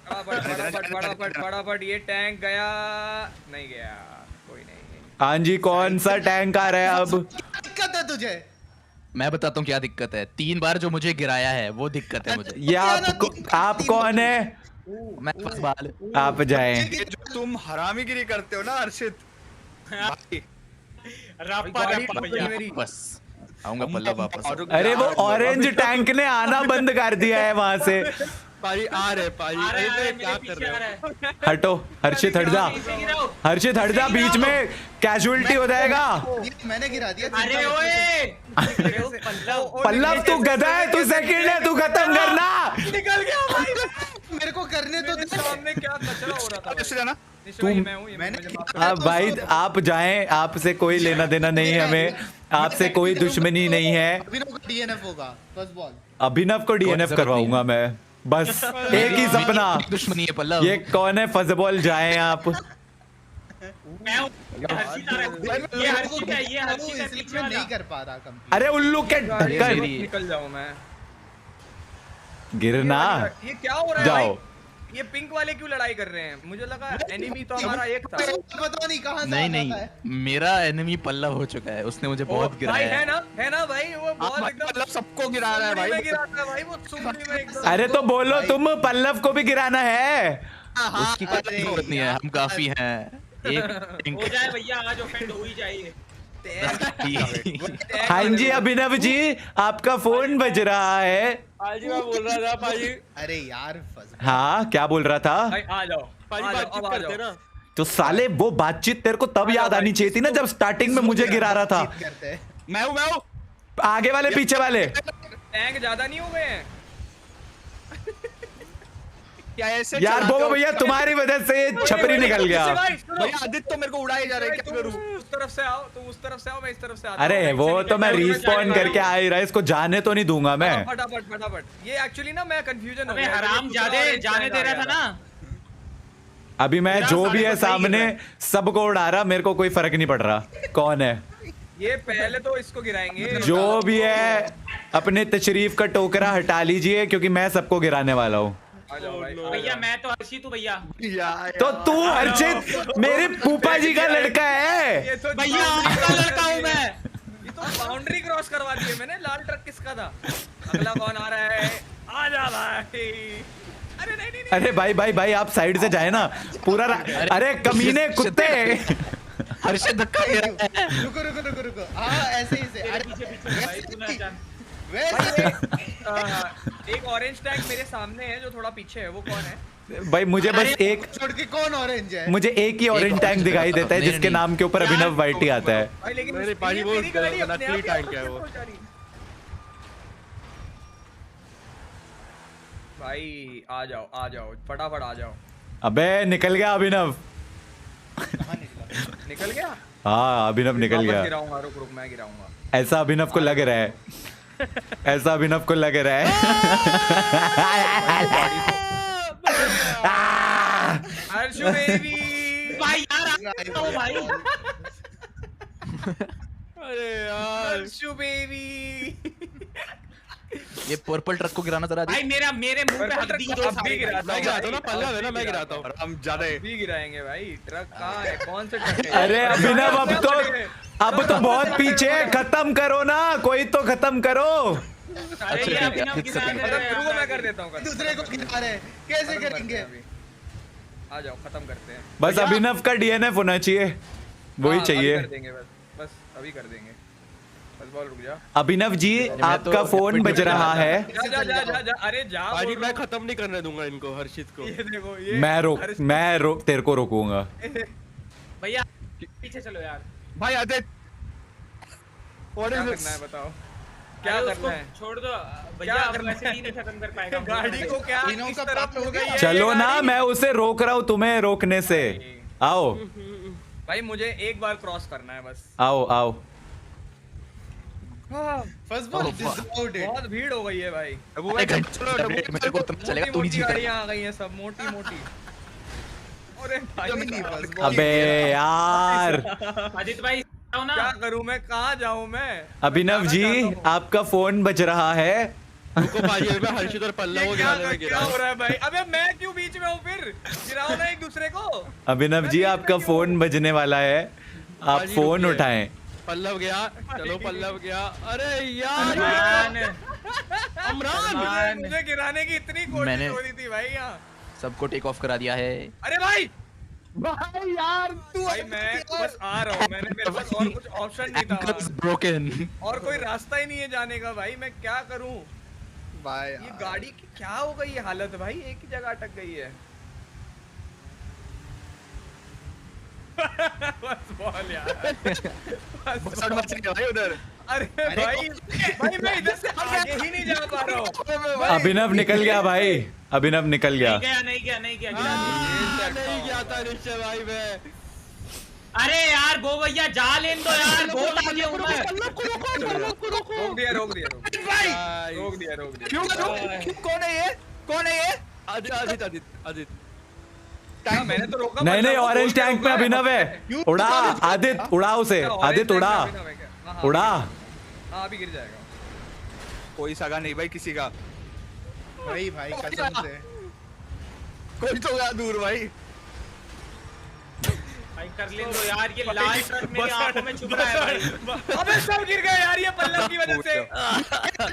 फटाफट ये टैंक गया नहीं गया, कोई नहीं। हाँ जी, कौन सा टैंक आ रहा है अब? दिक्कत है तुझे? मैं बताता हूँ क्या दिक्कत है। 3 बार जो मुझे गिराया है वो दिक्कत है मुझे। ये आप कौन है? मैं बस बाल आप जाएं। ये जो तुम हरामीगिरी करते हो ना हर्षित भाई, रप्पा रप्पा भैया। बस आऊंगा पल्लव वापस। अरे वो ऑरेंज टैंक ने आना बंद कर दिया है वहां से। पाजी आ रहे पाजी। आ रहा अरे है, क्या मेरे कर पीछे आ रहे रहा हो? है। हटो, हर्षित हट जा, हर्षित हट जा, बीच में कैजुअलिटी हो जाएगा। ये मैंने गिरा दिया। अरे ओए पल्लव तू गधा है, तू सेकंड है, तू खत्म करना। निकल गया भाई। मेरे को करने तो मेरे दे। सामने क्या कचरा हो रहा था भाई। जाना। निश्चय भाई, मैं हूँ, ये मैंने मुझे माफ कर आप भाई आप जाएं, आपसे कोई लेना देना नहीं है हमें, आपसे कोई दुश्मनी नहीं है। अभिनव का डीएनएफ होगा फर्स्ट बॉल। अभिनव को डीएनएफ करवाऊंगा मैं, बस एक ही सपना। दुश्मनी है पल्लव। ये कौन है फजबॉल? जाएं आप। मैं हूँ। हर्षित आ रहा है। ये हर्षित है, ये हर्षित है इसलिए पीछे मैं वाला। नहीं कर पा रहा कंप्लीट। अरे उल्लू के गाड़ी से ढक्कन, बस निकल जाऊँ मैं। गिरना। ये क्या हो रहा है जाओ। भाई? ये पिंक वाले क्यों लड़ाई कर रहे हैं? मुझे लगा एनिमी तो हमारा एक था। पता नहीं कहाँ से नहीं आता नहीं है। मेरा एनिमी पल्लव हो चुका है। उसने मुझे बहुत भाई गिराया है ना भाई, वो बहुत एकदम मतलब सबको गिरा रहा है सुमड़ी में भाई। गिराता है भाई, वो सुमड़ी में एकदम। अरे तो बोलो तुम, पल्लव को भी गिराना है। उसकी कोई जरूरत नहीं है, हम काफी हैं। हो जाए भैया, आज ऑफेंड हो ही जाइए। हाँ जी अभिनव जी, आपका फोन बज रहा है। पाजी मैं बोल रहा था पाजी। अरे यार फंस। हाँ क्या बोल रहा था? भाई आ जाओ, पाजी आ जाओ, बातचीत अब आ करते जाओ। ना। तो साले वो बातचीत तेरे को तब याद आनी चाहिए थी ना जब स्टार्टिंग में मुझे गिरा रहा था। करते हैं। मैं हूँ आगे वाले पीछे वाले टैंक ज्यादा नहीं हो गए हैं? क्या ऐसे यार बोबो भैया तुम्हारी वजह से छपरी निकल गया। भैया आदित्य तो मेरे को उड़ाए जा रहे हैं, क्या करूं? उस तरफ से आओ, तुम उस तरफ से आओ, मैं इस तरफ से आता हूं। अरे वो तो मैं रिस्पॉन करके आ ही रहा, इसको जाने तो नहीं दूंगा मैं। फटाफट फटाफट। ये एक्चुअली ना मैं कंफ्यूजन हो अबे गया। हराम जादे जाने दे रहा था ना। अभी मैं मेरा जो भी साले है को सही सामने सबको उड़ा रहा, मेरे को कोई फर्क नहीं पड़ रहा कौन है। ये पहले तो इसको गिराएंगे। जो भी है अपने तशरीफ का टोकरा हटा लीजिए क्योंकि मैं सबको गिराने वाला हूँ। आ जाओ भाई। भैया मैं तो हर्षित हूँ भैया। तो तू हर्षित मेरे फूफा जी का लड़का है। ये तो भैया आपका लड़का हूँ मैं। ये तो बाउंड्री क्रॉस करवा दी है मैंने। लाल ट्रक किसका था? अगला कौन आ रहा है? आ जा भाई। अरे नहीं नहीं, नहीं। अरे भाई भाई भाई आप साइड से जाए ना पूरा अरे कमीने कुत्ते। हर्षित धक्का दे रहा है। रुको रुको रुको रुको, हाँ ऐसे ही से। अरे पीछे पीछे भाई तूने अचानक। वैसे एक ऑरेंज टैंक मेरे सामने है जो थोड़ा पीछे है, वो कौन है? भाई मुझे बस एक छोड़ के कौन ऑरेंज है? मुझे एक ही ऑरेंज टैंक दिखाई देता है जिसके नाम के ऊपर अभिनव वाइटी आता है। भाई लेकिन मेरे पानी वो मेरी गाड़ी अपने नकली आप ही टैंक है आपको वो। पहुंचा रही। भाई आ जाओ फटाफट आ जाओ। अबे निकल गया अभिनव। निकल गया? हाँ अभिनव निकल वापस गया। गिराऊंगा, रुक रुक मैं गिराऊंगा। ऐसा अभिनव को लग रहा है। ऐसा अभिनव को लग रहा है। हर्षु बेबी। भाई यार आता हूँ भाई। अरे यार हर्षु बेबी। ये पर्पल ट्रक को गिराना जरा भाई मेरे मुंह पे हड्डी तो अब भी गिराता मैं गिराता हूँ ना, भाई, पल्ला अब है ना, भी मैं गिराता गिराता हूँ। हम ज्यादा अब भी गिराएंगे भाई। ट्रक कहाँ है? कौन से ट्रक है? अरे अभिनव अब तो बहुत पीछे है, खत्म करो ना, कोई तो खत्म करो। अरे ये अभिनव की जान मतलब शुरू को मैं कर देता हूँ। दूसरे को गिरा रहे हैं, कैसे करेंगे? आ जाओ खत्म करते हैं। बस अभिनव का डीएनएफ होना चाहिए, वही हाँ, चाहिए। अभी कर देंगे बस अभी कर देंगे। बस बॉल रुक जा। अभिनव जी आपका फोन बज रहा है। जा जा जा जा, जा। अरे जा भाजी बोल रहा मैं हूँ। खत्म नहीं करने दूंगा इनको, हर्षित को। ये देखो ये मैं रोक तेरे को रोकूंगा। भैया पीछे चलो यार। भाई आदित्य क्या करना है बताओ? क्या अरे करना उसको है? छोड़ दो भैया, क्या अब करना वैसे ही नहीं खत्म कर पाएगा। गाड़ी को क्या तीनों किस का तरफ पाप हो हो गई गया। है चलो ये ना, गाड़ी? मैं उसे रोक रहा हूँ तुम्हें रोकने से। आओ भाई मुझे एक बार क्रॉस करना है बस। आओ आओ। First ball disallowed it. बहुत भीड़ हो गई है भाई। एक घंटे मेरे को तो चलेगा, तू मोटी नहीं जीता। गाड़ियां आ गई हैं सब, मोटी मोटी। अरे भाई अबे यार आदित्य भाई आओ ना। क्या करूं मैं? कहाँ जाऊं मैं? अभिनव जी आपका फोन बज रहा है। रुको भाजी, मैं हर्षित और पल्ला को ये क्या गिराने में क्या गिरा। हो रहा है भाई? अबे मैं क्यों बीच में हूँ फिर? गिराओ ना एक दूसरे को। अभिनव जी आपका फोन बजने वाला है, आप भाजी, फोन रुकिए। उठाएं। पल्लव गया, चलो पल्लव गया। अरे यार अरमान अमरान मुझे गिराने की इतनी कोशिश मैंने- हो रही थी भाई यहाँ। सबको टेक ऑफ करा दिया है। अरे भाई भाई यार तू भाई मैं बस आ रहा हूँ। मैंने मेरे पास और कुछ ऑप्शन नहीं था ब्रोकन। और कोई रास्ता ही नहीं है जाने का भाई। मैं क्या करूँ? भाई ये गाड़ी की क्या हो गई है हालत भाई? एक ही जगह अटक गई है। बस बॉल यार। बस सड़ मच गया भाई उधर। अरे भाई भाई मैं इधर से आगे ही नहीं जा पा रहा हूँ। अभिनव निकल गया भाई, अभिनव निकल गया। नहीं गया गिरा दिया। नहीं गया था निश्चय भाई मैं। अरे यार गो भैया जा लेन दो यार, बहुत आगे हूँ मैं। रोक दिया रोक दिया रोक दिया रोक दिया रोक दिया। क्यों कौन है ये? कौन है ये? आदित्य आदित्य आदित्य हाँ, मैंने तो रोका। नहीं नहीं मतलब ऑरेंज बोल टैंक रहा में हूँ मैं। अभिनव है। उड़ा आदित्य, उड़ा उसे। क्या, orange आदित्य tank उड़ा में अभिनव है क्या? हाँ, हाँ, उड़ा। हाँ अभी गिर जाएगा। कोई सगा नहीं भाई किसी का। भाई भाई कसम से कोई तो गया दूर भाई। भाई कर लेन दो यार, ये लाल ट्रक मेरी आंखों में छुप रहा है भाई। अबे सब गिर गए यार ये पल्लव की वजह से।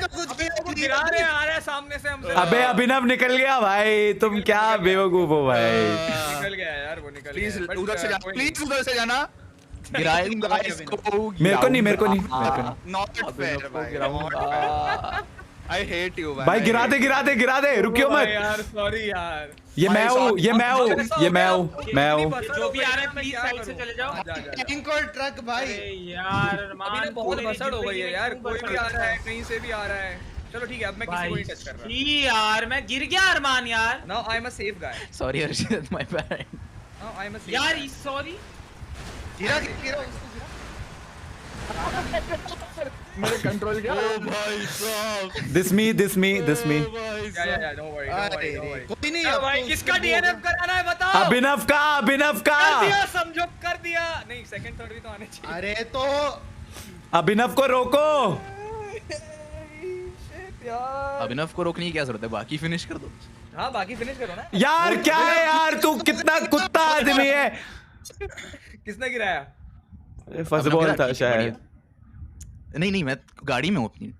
कुछ भी वो गिरा रहे आ रहे हैं सामने से हमसे। अबे अभिनव निकल गया भाई, तुम क्या बेवकूफ हो भाई। निकल गया यार वो निकल प्लीज गया। उधर से जा, प्लीज उधर से जाना। गिराऊंगा इसको। मेरे को नहीं, मेरे को नहीं। नॉट फेयर भाई। गिराऊंगा। आई हेट यू भाई गिरा दे गिरा दे गिरा दे, रुकियो भाई मत। यार सॉरी यार। ये मैं हूँ, ये मैं हूँ, ये मैं हूँ, मैं हूँ। जो भी आ रहा है प्लीज साइड से चले जाओ। टैंक और ट्रक भाई। अरे यार अभी अरमान तो बहुत मेरी भसड़ हो गई है जिंदगी में यार, क्यों कोई भी भसड़ आ रहा है, होता कहीं से भी आ रहा है। चलो ठीक है, अब मैं किसी को नहीं टच कर रहा। भाई यार मैं गिर गया अरमान यार। Now I am a safe guy. Sorry Harshit, my bad. Now I am a safe यार सॉरी। गिरा गिरा उसको गिरा। मेरे कंट्रोल क्या? ओ भाई साहब, This me, this me, this me. या don't worry, don't worry, don't worry. कोई नहीं अब अब भाई तो किसका उसको डीएनएफ कराना है बताओ। अभिनव का, अभिनव का, कर दिया, समझो कर दिया। नहीं सेकंड थर्ड भी तो आने चाहिए। अरे तो अभिनव को रोको। अभिनव को रोकने की क्या जरूरत है, बाकी फिनिश कर दो। हाँ बाकी फिनिश करो ना। यार क्या है यार, तू कितना कुत्ता आदमी है। किसने गिराया? फुटबॉल था शायद। नहीं नहीं, मैं गाड़ी में हूँ अपनी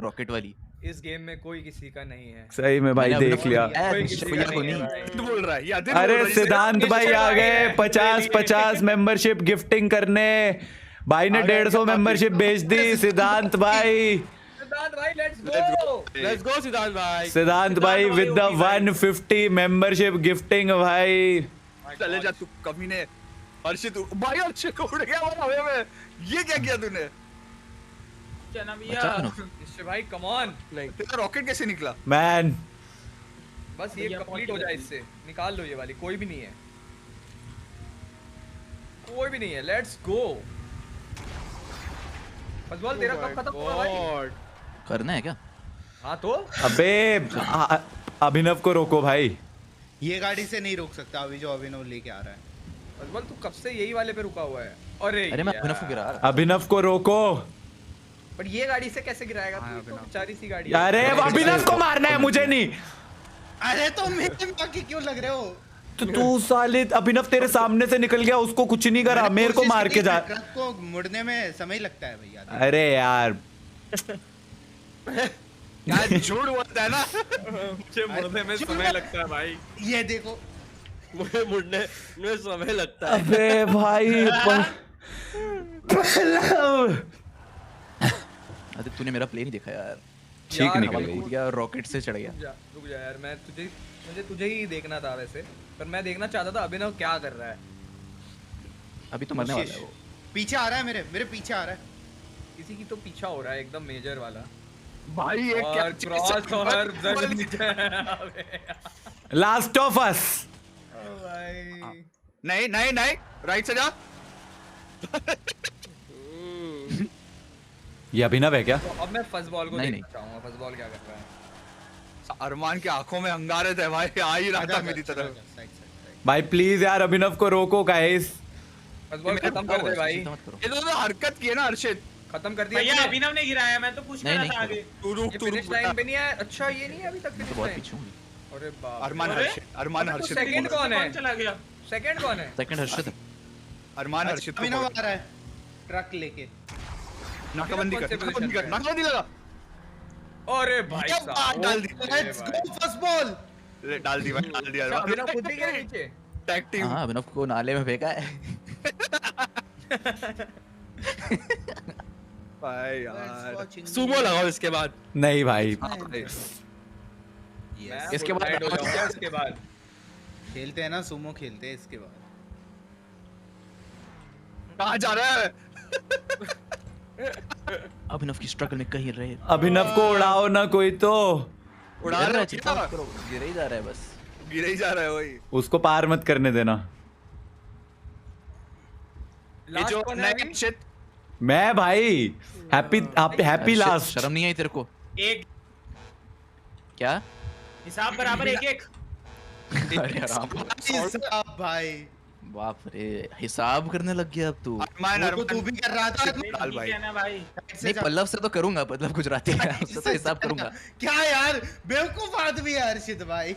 रॉकेट वाली। इस गेम में कोई किसी का नहीं है। सही में भाई, मैंने देख अभिनव लिया। को कोई ऐ, किसी भैया का को नहीं है नहीं। भाई। बोल रहा है याद अरे सिद्धांत भाई आ गए 50 मेंबरशिप गिफ्टिंग करने। भाई ने 150 मेंबरशिप बेच दी। सिद्धांत भाई, सिद्धांत भाई लेट्स गो। लेट्स गो सिद्धांत भाई। सिद्धांत भाई विद द 150 मेंबरशिप गिफ्टिंग भाई। चले जा तू कमीने। हर्षित भाई, हर्षित उड़ गया वो हवा में। ये क्या किया तूने? चना अच्छा भैया अभिनव, इससे भाई कम ऑन। नहीं, तेरा रॉकेट कैसे निकला? मैन बस ये कंप्लीट हो जाए, इससे निकाल लो ये वाली। कोई भी नहीं है, कोई भी नहीं है। Let's go. बस बोल तेरा कब खत्म होगा भाई? गॉड, करना है क्या? हाँ तो अबे अभिनव को रोको भाई। ये गाड़ी से नहीं रोक सकता अभी जो अभिनव लेके आ रहा है। बस बोल, तू कब से यही वाले पे रुका हुआ है? अरे अरे मैं यार। अभिनव को गिरा रहा। अभिनव को रोको। बट ये गाड़ी से कैसे गिराएगा तू? तो बेचारी सी गाड़ी है। अरे अभिनव को मारना है, मुझे नहीं। अरे तो मेरे बाकी क्यों लग रहे हो? तो तू साले, अभिनव तेरे सामने से निकल गया, उसको कुछ नहीं करा, मेरे को कोशिश मार की के जा। ट्रक को मुड़ने में समय लगता है भैया। अरे यार यार झूठ बोलता है ना। मुझे मुड़ने में समय लगता है भाई। ये देखो मुझे मुड़ने में समय लगता है। अबे भाई अरे तूने मेरा प्लेन देखा यार। ठीक यार, निकल हवा गई। कूद गया, रॉकेट से चढ़ गया। रुक जा यार, मैं मुझे तुझे ही देखना था वैसे। पर मैं देखना चाहता था अभिनव क्या कर रहा है। अभी तो मरने वाला है वो। पीछे आ रहा है, मेरे पीछे आ रहा है। किसी की तो पीछा हो रहा है एकदम मेजर वाला। भाई ये क्या और क्रॉस और जग नीचे। अबे लास्ट ऑफ अस। भाई नहीं नहीं नहीं, राइट से जा। ये अभिनव है क्या? तो अब मैं फर्स्ट बॉल को नहीं, देखना चाहूंगा। फर्स्ट बॉल क्या कर रहा है? अरमान की आंखों में अंगारे थे भाई, आ ही रहा था मेरी तरफ। साइड साइड भाई प्लीज यार अभिनव को रोको गाइस। फर्स्ट बॉल खत्म कर दे भाई। मत करो। ये तो हरकत की है ना हर्षित। खत्म कर दिया भैया तूने? अभिनव ने गिराया, मैं तो कुछ नहीं, कर नहीं, रहा था आगे। तू रुक ये तू फिनिश रुक लाइन पे नहीं है। अच्छा ये नहीं है अभी तक तो फिनिश बहुत लाइन। पीछे हूँ। अरे बाप अरमान रे। हर्षित, अरमान अबे तो हर्षित second कौन है? कौन चला गया? सेकंड कौन है? सेकंड हर्षित है। अरमान हर्षित को अभिनव बोल। आ रहा है ट्रक लेके। नाकाबंदी कर, कौन से नाकाबंदी position कर, पे? नाकाबंदी लगा। अरे भाई ये साहब बात डाल दी। ओके लेट्स भाई। गो फर्स्ट बॉल। ले, डाल दी भाई, डाल दिया। अच्छा, अभिनव खुद ही गया नीचे। Tag team. हाँ अभिनव को नाले में फेंका है। भाई यार सुमो लगाओ इसके बाद। नहीं भाई मैं इसके बाद full tired हो जाऊंगा इसके बाद। खेलते हैं ना, सुमो खेलते हैं इसके बाद। कहाँ जा रहा है? अभिनव की स्ट्रगल में कहीं रहे। अभिनव को उड़ाओ ना कोई तो। उड़ा गिर रहा है चिंता क्या? मत करो, गिर ही जा रहा है बस। गिरे ही जा रहा है वही। उसको पार मत करने देना। ये लास्ट जो कौन है नए अभी? हर्षित, मैं भाई हैप्पी हैप्पी हर्षित, लास्ट। शर्म नहीं आई तेरे को? एक क्या? हिसाब बराबर एक एक। अरे आराम। हिसाब भाई, बाप रे, हिसाब करने लग गया अब तू। अरमान वो तो तू अरमान भी कर रहा था। डाल भाई। ठीक है ना भाई। नहीं पल्लव से तो करूंगा, पल्लव गुजराती है, उससे तो हिसाब करूंगा। क्या यार बेवकूफ आदमी है हर्षित भाई।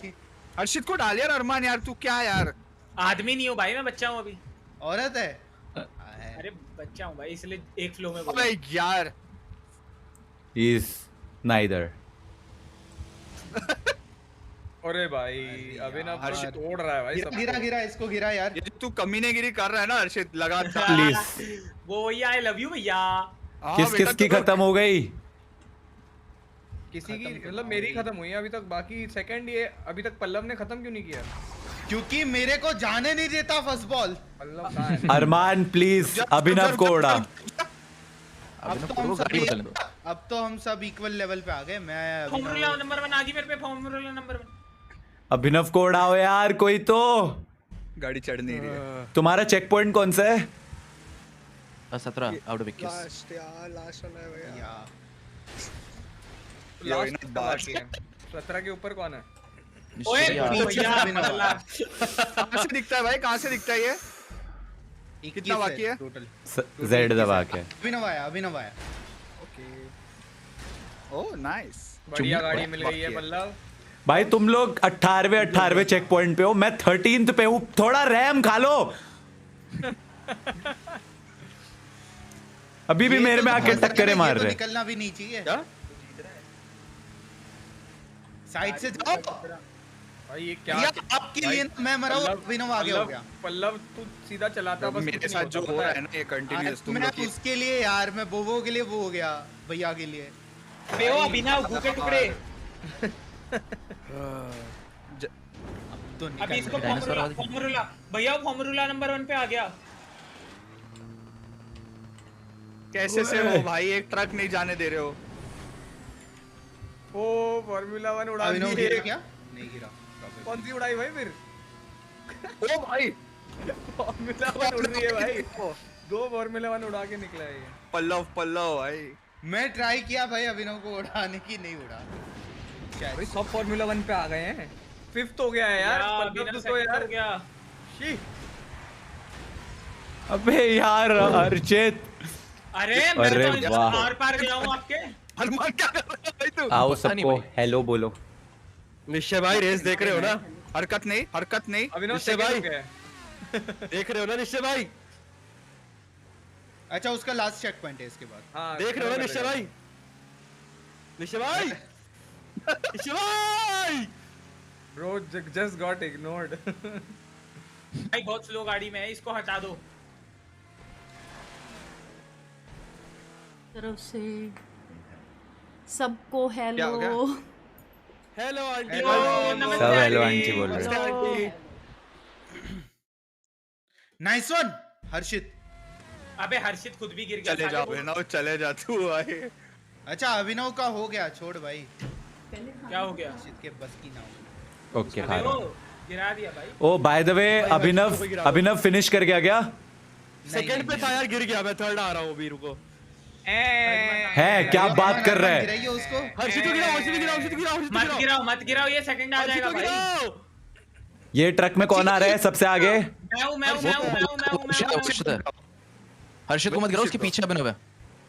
हर्षित को डाल यार अरमान, यार तू क्या यार। आदमी नहीं हो भाई, मैं बच्चा हूँ अभी। औरत है। अरे बच्चा हूँ भाई, इसलिए एक फ्लो में बोला। अबे यार इज नाइदर। अरे भाई अभिनव तो हर्षित। तोड़ रहा है भाई सब। गिरा गिरा इसको गिरा यार। ये जो तू कमीनेगिरी कर रहा है ना हर्षित, लगातार। प्लीज। वो भैया आई लव यू भैया। हाँ, किस बेटा, किस की तू तो- खत्म हो गई? किसी की मतलब मेरी खत्म हुई है अभी तक। बाकी सेकंड ये अभी तक पल्लव ने खत्म क्यों नहीं किया? क्योंकि मेरे को जाने नहीं देता फर्स्ट बॉल। पल्लव कहाँ है? अरमान प्लीज अभिनव को उड़ा। अब तो हम सब इक्वल लेवल पे आ गए। मैं फॉर्मूला नंबर 1 आगे मेरे पे, फॉर्मूला नंबर 1। अभिनव को उड़ाओ यार कोई तो। गाड़ी चढ़ नहीं रही है। तुम्हारा चेक पॉइंट कौन सा है? 17 आउट ऑफ 21। लास्ट यार, लास्ट वाला है भैया। लास्ट कितना बाकी है? 17 के ऊपर कौन है? ओए पीछे भैया अभिनव आ रहा है। कहाँ से दिखता है भाई, कहाँ से दिखता है ये? कितना बाकी है? टोटल? जेड दबा के। अभिनव आया, अभिनव आया। Oh nice. बढ़िया गाड़ी मिल गई है पल्लव। भाई तुम लोग 18वें चेक पॉइंट पे हो, मैं 13th पे हूँ। थोड़ा रैम खा लो। अभी भी मेरे में आके टक्करे मार रहे। निकलना भी नहीं चाहिए। साइड से जाओ भाई ये क्या? आपके लिए मैं मरा हूँ, अभिनव आगे हो गया। पल्लव तू सीधा चलाता बस। मेरे साथ जो हो रहा है ना ये कंटिन्यूअस। तुम मैं लोग उसके लिए यार, मैं बोबो के लिए वो हो गया, भैया के लिए। बेओ अभिनव भूखे टुकड़े। तो अभी इसको डायनासोर वाली। फॉर्मूला भैया फॉर्मूला नंबर 1 पे आ गया। कैसे से हो भाई, एक ट्रक नहीं जाने दे रहे हो। ओ फॉर्मूला 1 उड़ा अभिनव दी। गिरा क्या? नहीं गिरा। कौन सी उड़ाई भाई फिर? ओ भाई फॉर्मूला 1 उड़ रही है भाई। 2 फॉर्मूला 1 उड़ा के निकला है ये। पल्लव पल्लव भाई। मैं ट्राई किया भाई अभिनव को उड़ाने की, नहीं उड़ा। भाई सब फॉर्मूला 1 पे आ गए हैं। 5th हो गया है यार पल्लव तो यार। हो गया। शी। अबे यार अर्चित। अरे अरे मैं तो वाह। आर पार गया हूँ आपके। हनुमान क्या कर रहा है भाई तू? आओ पता नहीं सबको भाई। हेलो बोलो। निश्चय भाई रेस देख रहे हो ना? हरकत नहीं, हरकत नहीं। अभिनव निश्चय second भाई। हो गया है। देख रहे हो ना निश्चय भाई? अच्छा उसका लास्ट चेक पॉइंट है इसके बाद। हाँ, देख रहे हो ना निश्चय भाई? निश्चय भाई? निश्चय भाई! Bro just got ignored. भाई बहुत स्लो गाड़ी में है, इसको हटा दो। तरफ से सबको क्या हो हेलो। Hello aunty. नमस्ते सब हेलो आंटी। आंटी बोल रहे हैं। आंटी। नाइस वन हर्षित। अबे हर्षित खुद भी गिर गया। चले जाओ अभिनव, चले जा तू भाई। अच्छा अभिनव का हो गया, छोड़ भाई। क्या हो गया? हर्षित के बस की ना हो। ओके अबे वो गिरा दिया भाई। Oh by the way Abhinav finish कर गया क्या? सेकंड पे था यार, गिर गया। मैं थर्ड आ रहा हूँ अभी, रुको। है क्या बात कर रहा है? गिराइए उसको। हर्षित को गिराओ, हर्षित को गिराओ, हर्षित को गिराओ, हर्षित को मत गिराओ। गिराओ मत गिराओ, ये सेकंड आ हर्षित जाएगा को भाई। गिराओ। ये ट्रक में कौन आ रहा है सबसे आगे? मैं हूं मैं हूं मैं हूं मैं हूं मैं हूं मैं हूं। हर्षित को मत गिराओ, उसके पीछे अभिनव है।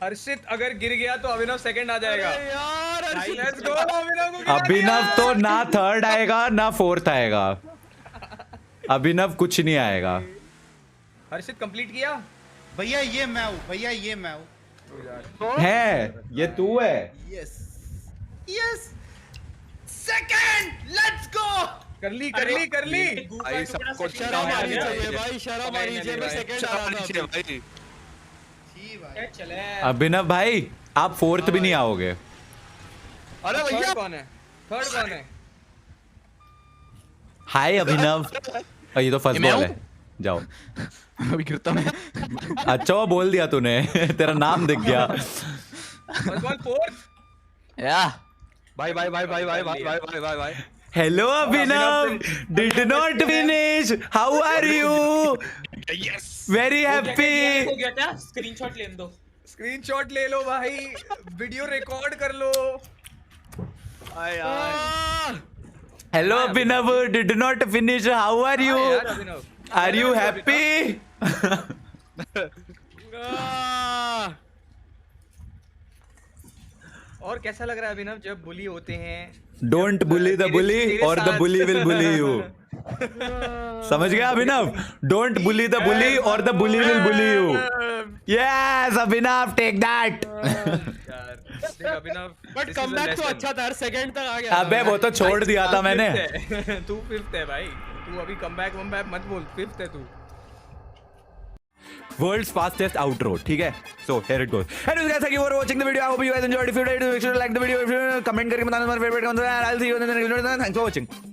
हर्षित अगर गिर गया तो अभिनव सेकंड आ जाएगा। अरे यार हर्षित। लेट्स गो अभिनव को गिरा अभिनव दिया। तो ना थर्ड आएगा ना फोर्थ आएगा। अभिनव कुछ नहीं आएगा। हर्षित कंप्लीट किया? भैया ये मैं हूँ, भैया ये मैं हूँ। है ये तू है। Yes yes second let's go. कर ली कर ली कर ली। भाई सबको शर्म आनी चाहिए भाई, शर्म आनी चाहिए। मैं सेकंड आ रहा था भाई। जी भाई। चले। अभिनव भाई आप फोर्थ भी नहीं आओगे। अरे भैया थर्ड कौन है? थर्ड कौन है? हाय अभिनव। ये तो फर्स्ट ये मैं बॉल हूँ? है, जाओ। अभी गिरता मैं। अच्छा वो बोल दिया तूने। तेरा नाम दिख गया। First ball fourth. या भाई भाई भाई भाई भाई भाई भाई भाई भाई। Hello Abhinav, did not finish, how are you? Yes very हो हैप्पी। गया क्या? स्क्रीनशॉट ले दो। स्क्रीनशॉट ले लो भाई, वीडियो रिकॉर्ड कर लो। आय यार। Hello Abhinav, did not finish, how are you? हाँ यार अभिनव, आर यू हैप्पी? और कैसा लग रहा है अभिनव जब बुली होते हैं? Don't bully the bully or the bully will bully you. समझ गया Abhinav? Don't bully the bully or the bully will bully you. Yes Abhinav, take that. यार देख अभिनव, बट कमबैक तो अच्छा था यार, सेकंड तक आ गया। अबे वो तो छोड़ दिया था मैंने। तू फिफ्थ है भाई, तू अभी कमबैक वमबैक मत बोल, फिफ्थ है तू। World's fastest outro, ठीक है? So here it goes. Anyways guys, thank you for watching the video. I hope you guys enjoyed. If you did, make sure to like the video. If you comment करके बताना तुम्हारा favorite कौन सा है. I'll see you in the next video. Thanks for watching.